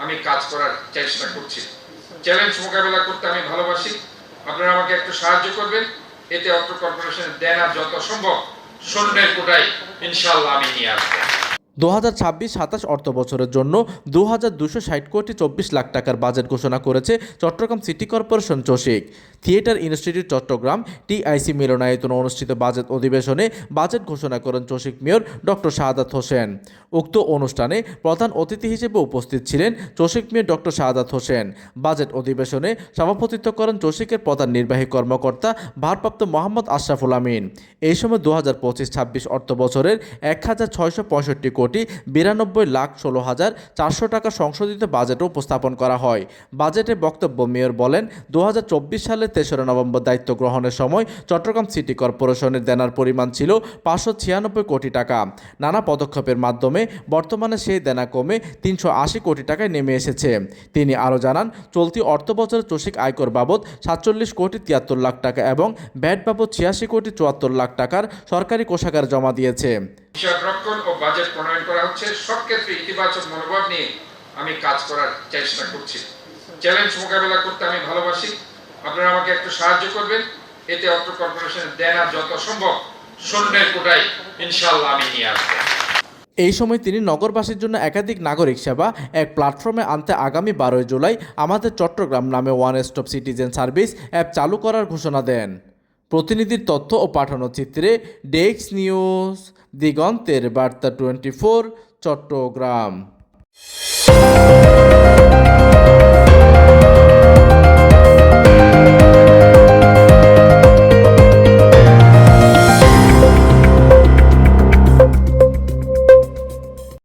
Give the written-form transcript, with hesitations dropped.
আমি কাজ করার চেষ্টা করছি। চ্যালেঞ্জ মোকাবেলা করতে আমি ভালোবাসি। আপনারা আমাকে একটু সাহায্য করবেন, এতে অত্র কর্পোরেশনের দেনা যত সম্ভব শূন্যের কোটায় ইনশাআল্লাহ আমি নিয়ে আসবো। 2026-27 অর্থ বছরের জন্য 2260 কোটি 24 লাখ টাকার বাজেট ঘোষণা করেছে চট্টগ্রাম সিটি কর্পোরেশন চসিক। থিয়েটার ইনস্টিটিউট চট্টগ্রাম টিআইসি মিলনায়তনে অনুষ্ঠিত বাজেট অধিবেশনে বাজেট ঘোষণা করেন চসিক মেয়র ডক্টর শাহাদাত হোসেন। উক্ত অনুষ্ঠানে প্রধান অতিথি হিসেবে উপস্থিত ছিলেন চসিক mayor doctor Shahadat Hossain. Budget অধিবেশনে সভাপতিত্ব করেন চসিকের প্রধান নির্বাহী কর্মকর্তা ভারপ্রাপ্ত মোহাম্মদ আশরাফুল আমিন। এই সময় 2025-26 অর্থ বছরের 1665 কোটি 92,16,400 টাকা সংশোধিত বাজেট উপস্থাপন করা হয়। বাজেটে বক্তব্য মেয়র বলেন, 2024 সালের 3রা নভেম্বর দায়িত্ব গ্রহণের সময় চট্টগ্রাম সিটি কর্পোরেশনের দেনার পরিমাণ ছিল 596 কোটি টাকা। নানা পদক্ষেপের মাধ্যমে বর্তমানে সেই দেনা কমে 380 কোটি টাকায় নেমে এসেছে। তিনি আরও জানান, চলতি অর্থ বছরে চসিক আয়কর বাবদ 47 কোটি 73 লাখ টাকা এবং ভ্যাট বাবদ 86 কোটি 74 লাখ টাকার সরকারি কোষাগারে জমা দিয়েছে। হিসাব রক্ষণ ও বাজেট প্রণয়ন করা হচ্ছে। সব ক্ষেত্রে ইতিবাচক মনোভাব নিয়ে আমি কাজ করার চেষ্টা করছি। চ্যালেঞ্জ মোকাবেলা করতে আমি ভালোবাসি। আপনারা আমাকে একটু সাহায্য করবেন, এতে অত্র কর্পোরেশনের দেনা যত সম্ভব শূন্যের কোটায় ইনশাআল্লাহ আমি নিয়ে আসবো। এই সময় তিনি নগরবাসীর জন্য একাধিক নাগরিক সেবা এক প্ল্যাটফর্মে আনতে আগামী 12 জুলাই আমাদের চট্টগ্রাম নামে one stop citizen service app চালু করার ঘোষণা দেন। প্রতিনিধির তথ্য ও পাঠানো চিত্রে ডেস্ক নিউজ, দিগন্তের বার্তা 24, চট্টগ্রাম।